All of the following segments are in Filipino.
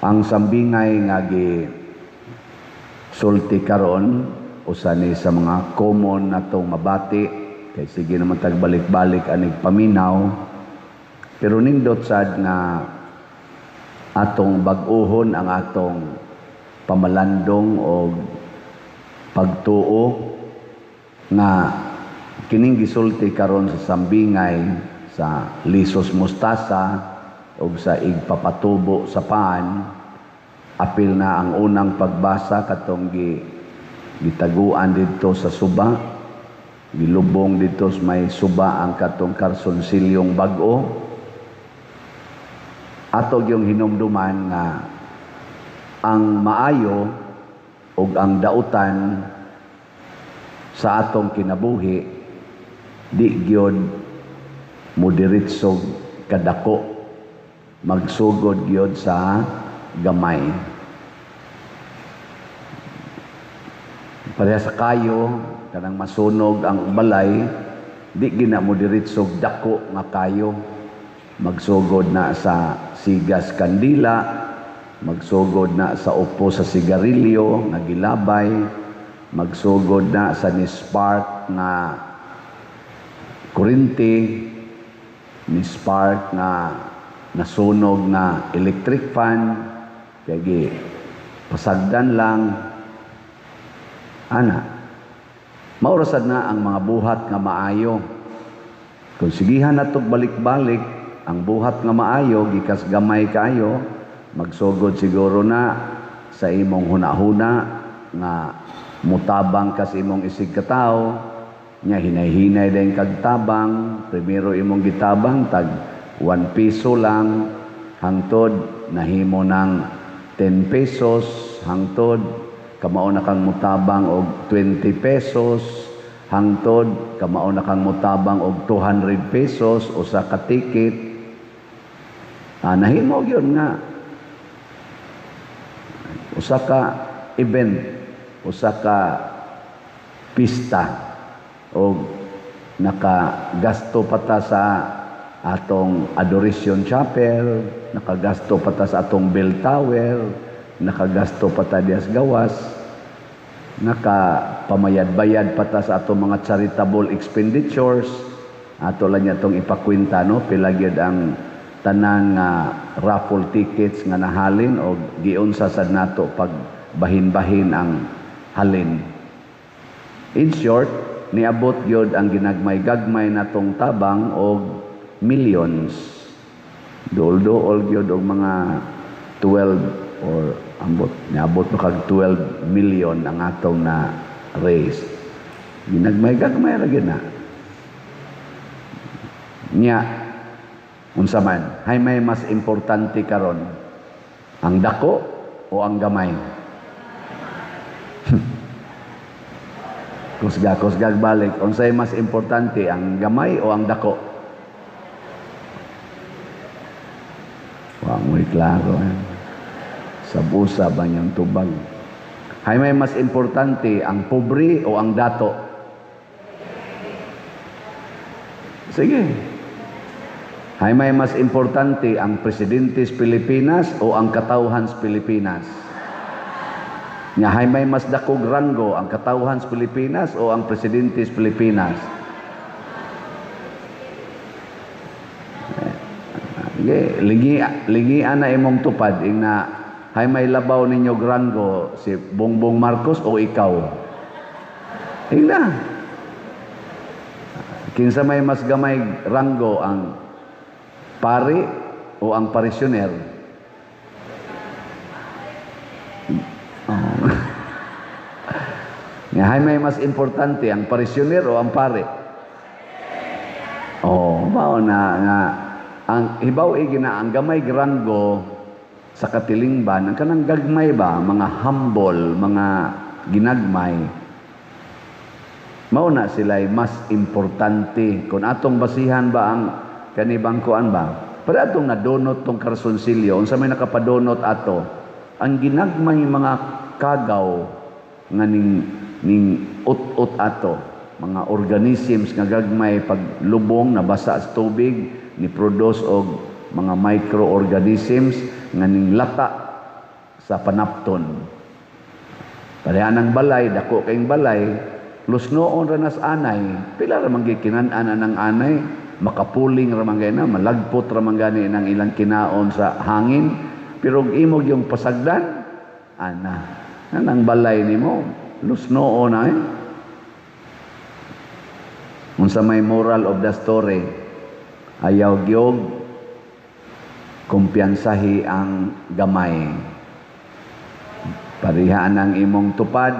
Ang sambingay nga sulti karon usa ni sa mga common natong mabati kay sige naman tagbalik-balik anig paminaw, pero nindot sad nga atong bag-ohon ang atong pamalandong o pagtuo nga kining gisulti karon sa sambingay sa lisos mustasa o sa igpapatubo sa paan. Apil na ang unang pagbasa katong gitaguan dito sa suba, gilubong dito sa may suba ang katong karsonsilyong bag-o. Atog yung hinumduman nga ang maayo o ang dautan sa atong kinabuhi di gyud mudiritsog kadako, magsugod gyud sa gamay. Pareha sa kayo kanang masunog ang balay, di gina mudiritsog dako nga kayo, magsugod na sa sigas kandila, magsugod na sa upo sa sigarilyo nga gilabay, magsugod na sa ni-spark nga kurinti, ni-spark nga nasunog na electric fan, kaya pasagdan lang. Ana, maurasad na ang mga buhat nga maayo. Kung sigihan natog balik-balik, ang buhat nga maayo, gikas gamay kayo, magsugod siguro na sa imong hunahuna nga mutabang kas imong isig katao, nya hinay-hinay din kagtabang, primero imong gitabang, tag 1 piso lang, hangtod nahimo ng 10 pesos, hangtod kamao na kang mutabang og 20 pesos, hangtod kamao na kang mutabang og 200 pesos usa ka ticket. Nahimo gyud nga usa ka event, usa ka pista o nakagasto pa ta sa atong adoration chapel, nakagasto pa ta sa atong bell tower, nakagasto pa ta dias gawas, nakapamayad-bayad pa ta sa atong mga charitable expenditures. Ato lang itong ipakwenta, no? Pila gyud ang tanang raffle tickets nga nahalin o giunsa sad nato pag bahin-bahin ang halin. In short, niabot gyud ang ginagmay-gagmay natong tabang og millions. Dool-dool gyud og mga 12 or niabot na kag 12 million ang atong na raise. Ginagmay-gagmay ra gyud na. Nya unsa man, hay may mas importante karon, ang dako o ang gamay? Kusga balik, unsay mas importante, ang gamay o ang dako? Wa mo'y klaro. Sa busa ba niyang tubag? Hay may mas importante, ang pobre o ang dato? Sige. Hay may mas importante, ang presidente sa Pilipinas o ang katawhan sa Pilipinas? Nga hay may mas dakog ranggo, ang katawhan sa Pilipinas o ang presidente sa Pilipinas? Lingian na imong tupad na hay may labaw ninyo ranggo, si Bongbong Marcos o ikaw? Ina. Kinsa may mas gamay ranggo, ang pari o ang parisyoner? Nga hay may mas importante, ang parisyoner o ang pari? Mao na nga ang hibaw gina ang gamay ranggo sa katilingban, ang kanang gagmay ba, mga humble, mga ginagmay, mao na sila'y mas importante. Kung atong basihan ba ang kanibang kuan ba, para atong nadonot tong karsonsilyo, unsa may nakapadonot ato, ang ginagmay mga kagaw nga ning ut-ut ato, mga organisms nga gagmay pag lubong nabasa sa tubig, ni produce og mga microorganisms nga ning lata sa panapton. Pareha ng balay, dako kayong balay, lusnoon ra nas anay, pila ra man gikinan-ana ng anay, makapuling ra man na, malagpot ra man gani ng ilang kinaon sa hangin, pero imog yung pasagdan, anang balay nimo, lusnoon ay. Unsa may moral of the story, ayaw gyud kumpiyansahi ang gamay. Parihaan ang imong tupad.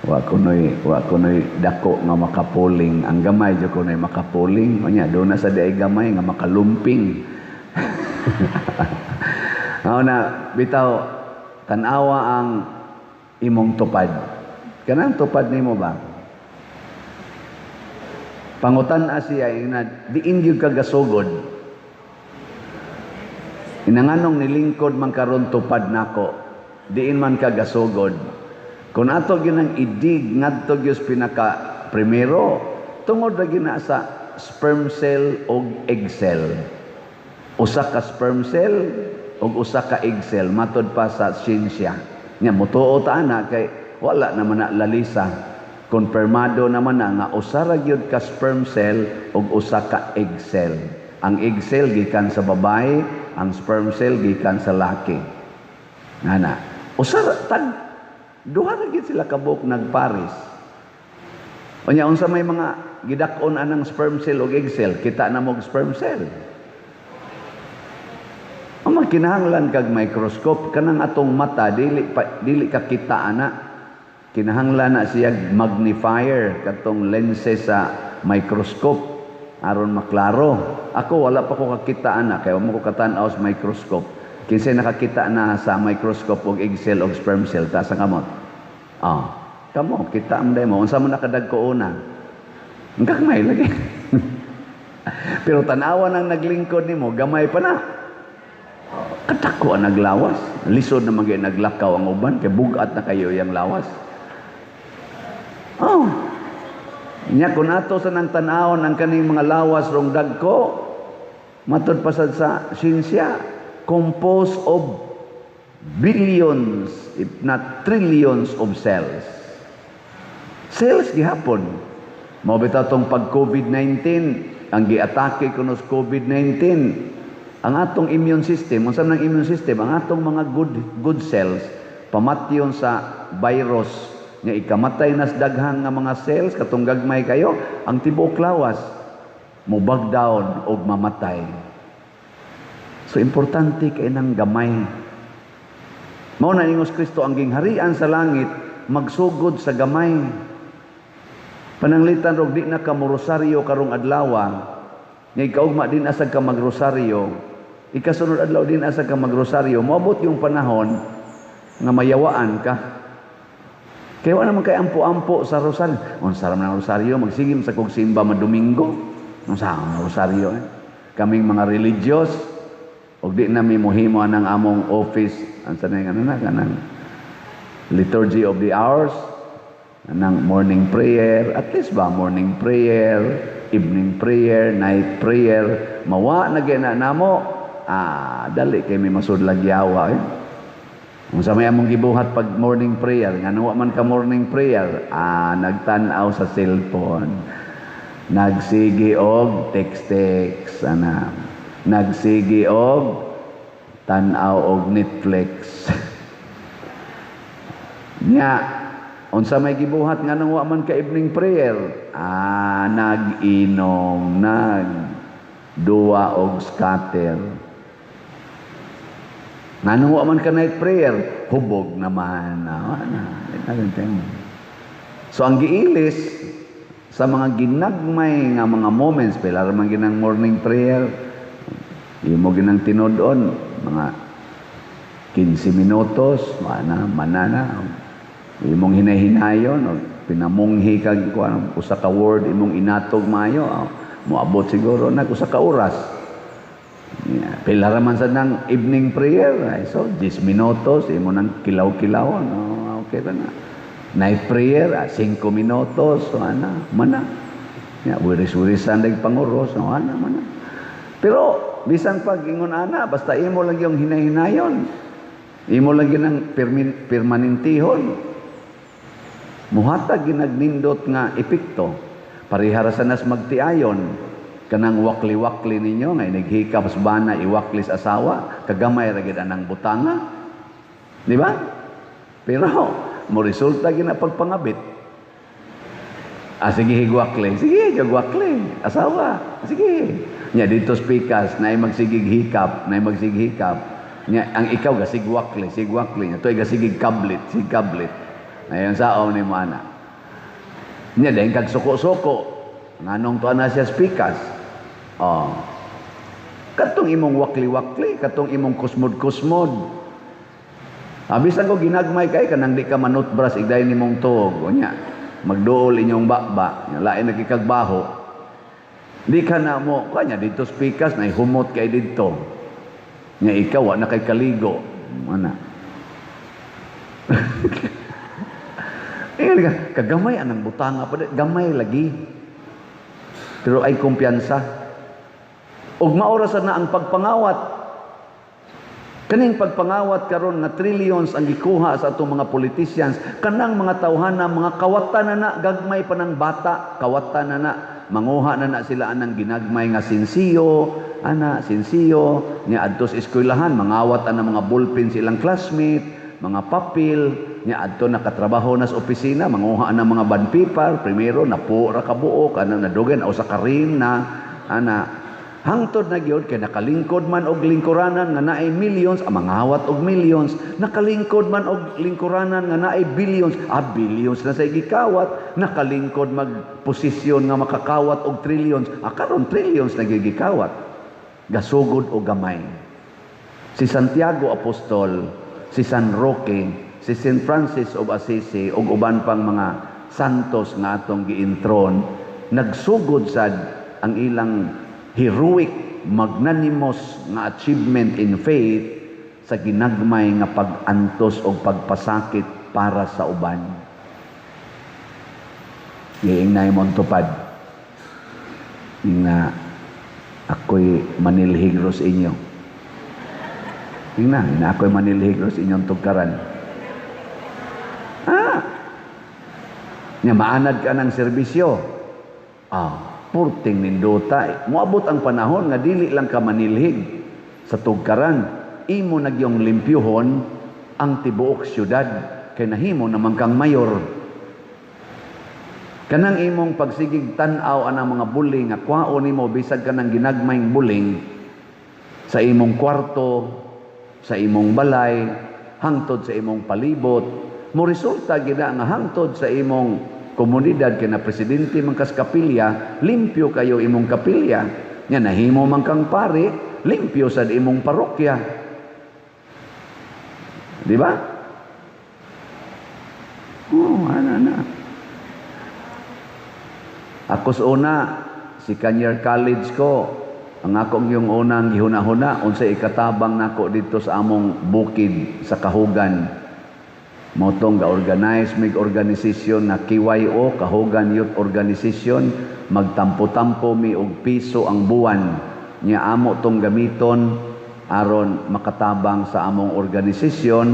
wa kunoy dako nga makapuling. Ang gamay jud kunoy makapuling. Unya do na sa diay gamay nga makalumping. Na bitaw tan-awa ang imong tupad. Kanang tupad nimo ba? Pangutan-a siya ina diin gyud ka gasugod. Inanganong nilingkod man karon tupad nako, diin man ka gasugod. Kung ato ginang idig ngadto gyud pinaka primero, tungod ra gina sa sperm cell og egg cell. Usa ka sperm cell og usa ka egg cell matud pa sa siyensya. Nya motuo ta ana kay wala naman na lalisa. Konfirmado naman na nga usa ra gyud ka sperm cell ug usa ka egg cell. Ang egg cell gikan sa babae, ang sperm cell gikan sa laki. Ngana, usa ra duha ra gyud sila kabuk nagpares. Unya unsa may mga gidak-on anang sperm cell ug egg cell, kita na mo sperm cell. Ang kinahanglan kag microscope kanang atong mata dili ka kita ana. Kinahanglan na siya magnifier katong lenses sa microscope aron maklaro. Ako wala pa ko kakita ana kay mo ko katan-aw sa microscope. Kinsay nakakita na sa microscope og egg cell og sperm cell ta sa kamot. Kamo kita am mo unsa man nakadagko una. Gagmay lagi. Pero tanawan ang naglingkod nimo gamay pa na. Katako ang naglawas. Lisod na magay naglakaw ang uban kay bugat na kayo yang lawas. Nya kun ato sa nang tan-awon ang kaning mga lawas rong dagko, matud pasad sa siyensya, composed of billions if not trillions of cells. Cells gihapon. Mao bitaw tong pag COVID-19, ang giatake kuno sa COVID-19, ang atong immune system, unsa nang immune system, ang atong mga good cells pamatyon sa virus nga ikamatay nas daghang nga mga cells katong gagmay kayo, ang tibuok lawas mo bag down og mamatay. So importante kay nang gamay. Mao na ingos Kristo ang gingharian sa langit magsugod sa gamay. Pananglitan rog di na ka morosaryo karong adlaw, nga ikaugma din asag ka magrosaryo, ikasunod adlaw din asag ka magrosaryo, moabot yung panahon nga mayawaan ka. Kaya wala naman kay ampo-ampo sa rosaryo. Unsa ra man ang rosaryo, magsigim sa kog simba madomingo. Unsa ang rosaryo? Kaming mga religious, og di na mi mohimo anang among office, ansa na nga na kanang liturgy of the hours, anang morning prayer, at least ba morning prayer, evening prayer, night prayer, mawa na gina namo. Dali kay may masudlag yawa. Kung sa may among gibuhat pag morning prayer, nga nawa man ka morning prayer, nagtan-aw sa cellphone, nagsigi og text, nagsigi og tan-aw og Netflix. Nya, unsa may gibuhat nga nawa man ka evening prayer, nag-inom, nagduwa og scatter. Nga man ka night prayer, hubog naman. So ang giilis sa mga ginagmay nga mga moments, pila man ginang morning prayer, imo ginang tinod-on, mga 15 minutos, manana, imong hinay-hinayon, pinamunghi kag usa ka word imong inatog maayo, moabot siguro usa ka oras. Pila raman sa nang evening prayer, so 10 minutos, imo nang kilaw-kilawon, okay ra na. Night prayer, 5 minutos, so mana. Wiris-wirisan dag panguros, mana. Pero bisan pag ingon ana, basta imo lang yung hinay-hinayon. Imo lang yun ang permanentihon. Muhatag ginagnindot nga epekto. Parihara sa nas magtiayon. Kanang wakli-wakli ninyo, nga naghikap sa bana, iwaklis asawa, kagamay ragid anang butanga. Di ba? Pero, mo resulta gina pagpangabit. Sige, higwakli. Sige, higwakli. Asawa. Sige. Nya, dito speakers, na magsigig hikap, na magsigig hikap. Nya, ang ikaw, gasigwakli, sigwakli. Nya, ito'y gasigig kablit, sigkablit. Ngayon, saom ni mana. Nya, dahil kag suko-suko. Nganong to na siya speakers. Oh. Katong imong wakli-wakli, katong imong kusmod-kusmod. Bisan ko ginagmay kay, kanang di ka manutbras, igday ni mong tuog. O nya, magduol inyong bakba, lain nagkikagbaho. Di ka na mo, kanya dito speakers, na humot kay dito. Nga ikaw, na kay kaligo. Mana? Kagamay anang butanga pa, gamay lagi. Pero ay kumpiyansa. Ug maorasan na ang pagpangawat. Kaning pagpangawat karon na trillions ang gikuha sa atong mga politicians, kanang mga tawhana, mga kawatan na gagmay pa ng bata, kawatan na manguha na sila anang ginagmay nga sinsiyo, niya adto sa eskwelahan, mangawat ang mga ballpen silang classmate, mga papel, niya adto nakatrabaho na sa opisina, manguha ng mga bond paper, primero napura kabuok, anang nadugan o sa karin na, hangtod na gyud kay nakalingkod man og lingkuranan nga naay millions, mangawat og millions, nakalingkod man og lingkuranan nga naay billions, billions na sa gikawat, nakalingkod magposisyon nga makakawat og trillions, karon trillions na gigikawat. Gasugod o gamay. Si Santiago Apostol, si San Roque, si St. Francis of Assisi ug uban pang mga santos nga atong giintron, nagsugod sad ang ilang heroic, magnanimous nga achievement in faith sa ginagmay nga pag-antos o pagpasakit para sa uban. Giingnay mong tupad nga ako'y manilhigro sa inyo. Tingnan, na ako'y manilhigro sa inyong tugkaran. Nga maanad ka ng serbisyo. Purting nindota. Moabot ang panahon nga dili lang ka manilhig sa tugkaran. Imo nagyong limpyuhon ang tibuok syudad kay nahimo naman kang mayor. Kanang imong pagsigig tan-aw anang mga buling nga kwaon nimo bisag kanang ginagmayng buling sa imong kwarto, sa imong balay, hangtod sa imong palibot, mo resulta gina nga hangtod sa imong komunidad kay na presidente man kas kapilya, limpyo kayo imong kapilya. Nya nahimo man kang pare, limpyo sad imong parokya. Di ba? Ako sa una, si Kanyar College ko, ang akong yung unang gihuna-huna, unsay ikatabang nako dito sa among bukid sa Kahugan. Motong ga-organize mig organisasyon na KYO, Kahugan Youth Organization, magtampo-tampo mi og piso ang buwan. Nya amo tong gamiton aron makatabang sa among organisasyon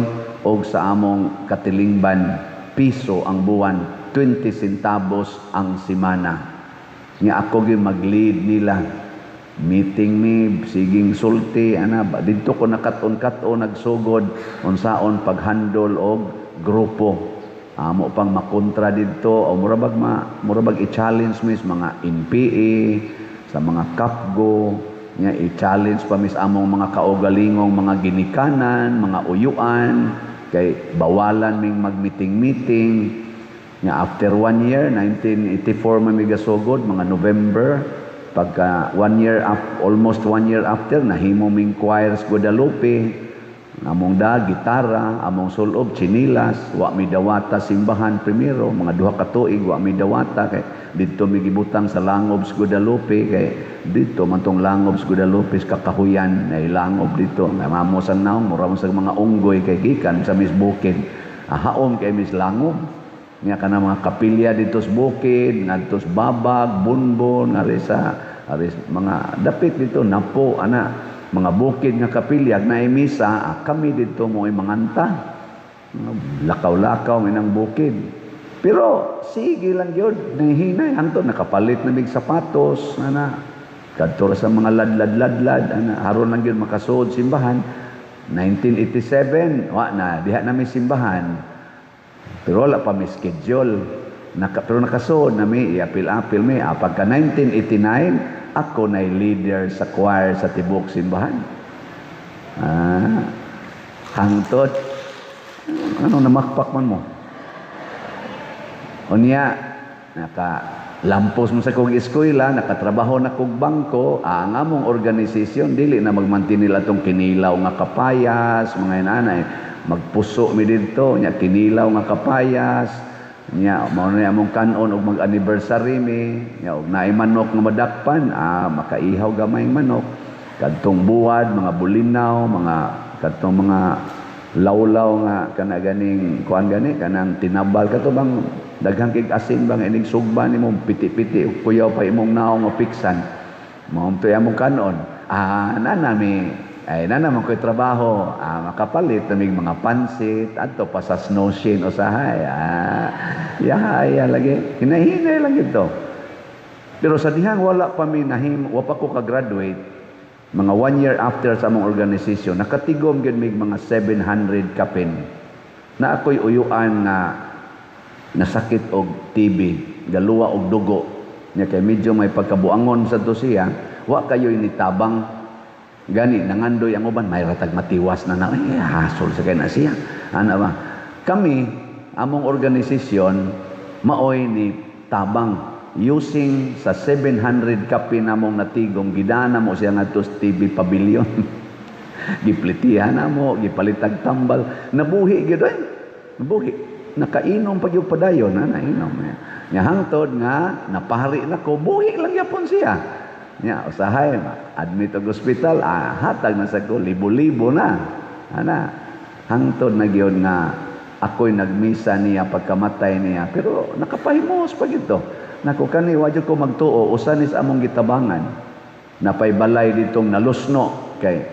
o sa among katilingban. Piso ang buwan, 20 centavos ang semana. Nya ako gyud mag-lead nila. Meeting mi, siging sulti, dito ko nakaton-katon nagsugod, unsaon pag-handle og grupo. Amo pang makontra dito, o murabag i-challenge mis mga NPA, sa mga kapgo, nya i-challenge pa mis among mga kaugalingong mga ginikanan, mga uyuan, kay bawalan ming mag-meeting-meeting. Nya after 1 year, 1984 mamigasugod, mga November, pagka almost 1 year after, nahimo ming choirs Guadalupe, among gitara, among sulob, chinilas, wa mi dawata simbahan primero, mga 2 ka tuig, wa mi dawata, kay dito mi gibutang sa Langobs Guadalupe, kay dito man tong Langobs Guadalupe sa kakahuyan, na ilangob dito, mamo sa naong, mura sa mga unggoy, kay gikan sa Miss Bukid, haom kay Miss Langob, nga ka na mga kapilya dito sa Bukid, ngadto sa Babag, Bunbon, nga sa aris mga dapit dito napo ana mga bukid nga kapilyag na misa kami dito mo'y manganta lakaw-lakaw minang bukid pero sige lang yun nahihinay hangtod nakapalit na mig sapatos ana kadto sa mga ladlad ana haron lang yun makasuod simbahan 1987 wa na diha na may simbahan pero wala pa may schedule pero nakasuod na may iapil-apil may pagka 1989 ako na leader sa choir sa tibok simbahan. Hangtod. Ano namakpak man mo? Unya, lampos mo sa kong eskwela, nakatrabaho na kong bangko, ang among organisasyon, dili na magmantin nila itong kinilaw nga kapayas, mga inanay, magpuso mi dito, nya kinilaw nga kapayas, nya mao na among kanon og mag-anniversary mi nya og naay manok nga madakpan makaihaw gamay manok kadtong buwad mga bulinaw mga kadtong mga lawlaw nga kana ganing kuan gani kanang tinabal kato bang daghang kig asin bang ining sugba nimo piti-piti ug kuyaw pa imong naong nga piksan mao to among kanon nana mi ay naman ko'y trabaho, makapalit na may mga pansit, ato pa sa snow sheen usahay, yahaya lagi, hinahinay lang ito. Pero sa dihang wala pa wala pa ko ka-graduate, mga 1 year after sa among organisasyon, nakatigom yun may mga 700 kapin, na ako'y uyuan na nasakit og TB, galuwa og dugo, niya kay medyo may pagkabuangon sa to siya, wa kayo initabang, gani nangandoy ang uban may ratag matiwas na hasol sa kanya siya ana ba kami among organisasyon maoy ni tabang using sa 700 kapi namong natigong gidana mo siya ngadto sa TV pavilion giplitihan na mo gipalitag tambal nabuhi gyud nabuhi nakainom pag yung padayon nainom nya hangtod nga napahari na ko buhi lang yapon siya nya usahay admit og hospital hatag na sa ko libo-libo na ana hangtod na gyud nga ako'y nagmisa niya pagkamatay niya pero nakapahimos pa gito nako kani wa jud ko magtuo usan is among gitabangan napay balay ditong nalusno kay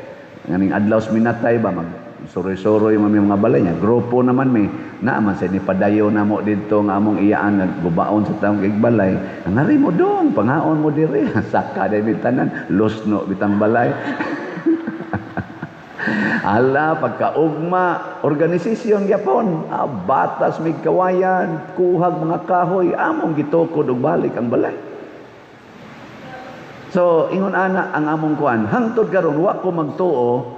nganing adlaw minatay ba mag suroy-suroy man mga balay niya grupo naman may naaman sa ni padayo na mo dito nga among iyaan nga gubaon sa taong igbalay ngari mo dong pangaon mo diri saka dai bitanan lusno bitang balay ala pagkaugma organisasyon gyapon batas mig kawayan kuhag mga kahoy among gitukod og balik ang balay so ingon ana ang among kuan hangtod karon wa ko magtuo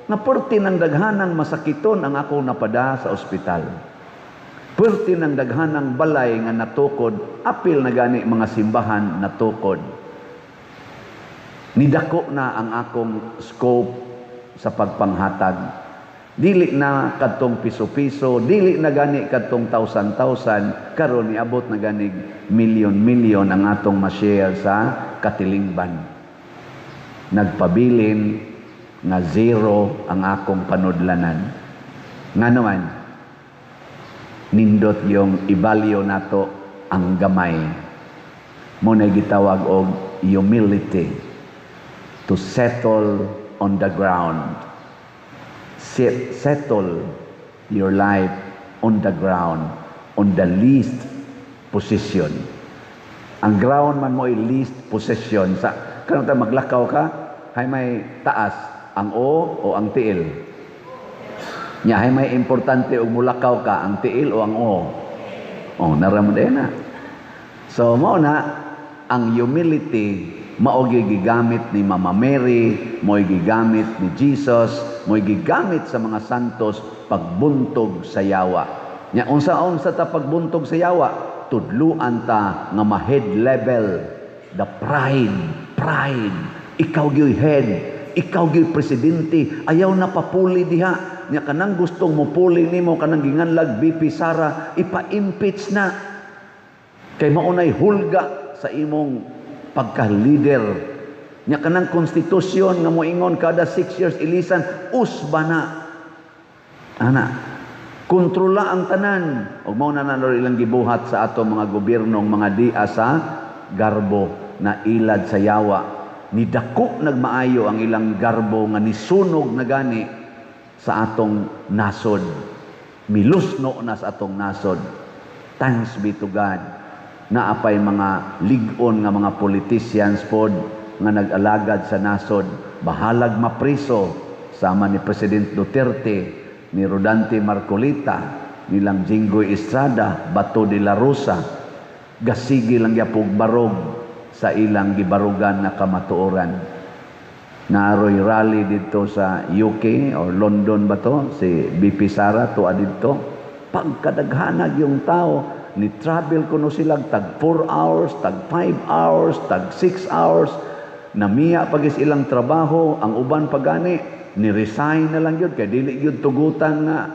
na perti ng daghanang masakiton ang ako napada sa ospital. Perti ng daghanang balay nga natukod, apil na gani mga simbahan natukod. Nidako na ang akong scope sa pagpanghatag. Dili na kadtong piso-piso, dili na gani kadtong tausan-tausan, karon niabot na gani milyon-milyon ang atong ma-share sa katilingban. Nagpabilin nga zero ang akong panudlanan. Nga naman, nindot yung ibalyo nato ang gamay. Muna gitawag og humility to settle on the ground. Settle your life on the ground, on the least position. Ang ground man mo ay least possession. Kung maglakaw ka, hay may taas, ang o ang tiil. Nya hay may importante og mulakaw ka ang tiil o ang o. Naramdaman na. So mao na ang humility mao gigamit ni Mama Mary, mao gigamit ni Jesus, mao gigamit sa mga santos pagbuntog sa yawa. Nya unsa ta pagbuntog sa yawa? Tudluan ta nga ma-head level, the pride. Ikaw gyud head. Ikaw gyud presidente, ayaw na papuli diha. Nya kanang gustong mo puli nimo kanang ginganlag BP Sara, ipa-impeach na. Kay maunay hulga sa imong pagka-leader. Nya kanang konstitusyon nga moingon kada 6 years ilisan, usba na. Ana, kontrola ang tanan. Ug mao na ilang gibuhat sa ato mga gobyernong mga dia sa garbo na ilad sa yawa. nidako nagmaayo ang ilang garbo nga nisunog na gani sa atong nasod. Milusno na sa atong nasod. Thanks be to God. Naapay mga ligon nga mga politicians pod nga nag-alagad sa nasod. Bahalag mapriso sama ni President Duterte, ni Rodante Marcolita, nilang Jinggoy Estrada, Bato de la Rosa. Gasigi lang yapog barog sa ilang gibarugan na kamatuoran. Naroy rally dito sa UK or London ba to? Si BP Sara tuwa dito. Pagkadaghanag yung tao, ni travel kuno sila tag 4 hours, tag 5 hours, tag 6 hours. Namiya pagis ilang trabaho, ang uban pagani, ni resign na lang yun. Kaya dili yun tugutan nga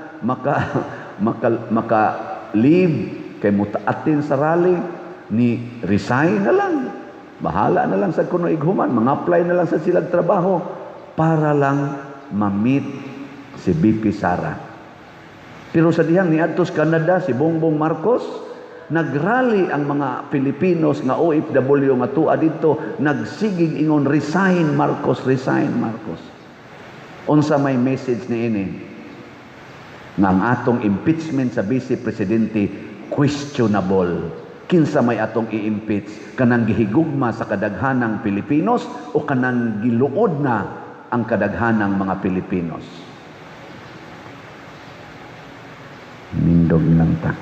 maka leave kay mutaatin sa rally, ni resign na lang. Bahala na lang sa kuno ighuman, mga-apply na lang sa silang trabaho para lang ma-meet si BP Sara. Pero sa dihang ni adtos Canada si Bongbong Marcos, nagrally ang mga Pilipinos nga OFW nga tuwa dito, nagsigig ingon resign Marcos, resign Marcos. Unsa may message ni ini? Nga ang atong impeachment sa Vice Presidente questionable. Kinsa may atong i-impeach? Kanang gihigugma sa kadaghanang Pilipinos o kanang giluod na ang kadaghanang mga Pilipinos? Mindog lang ta.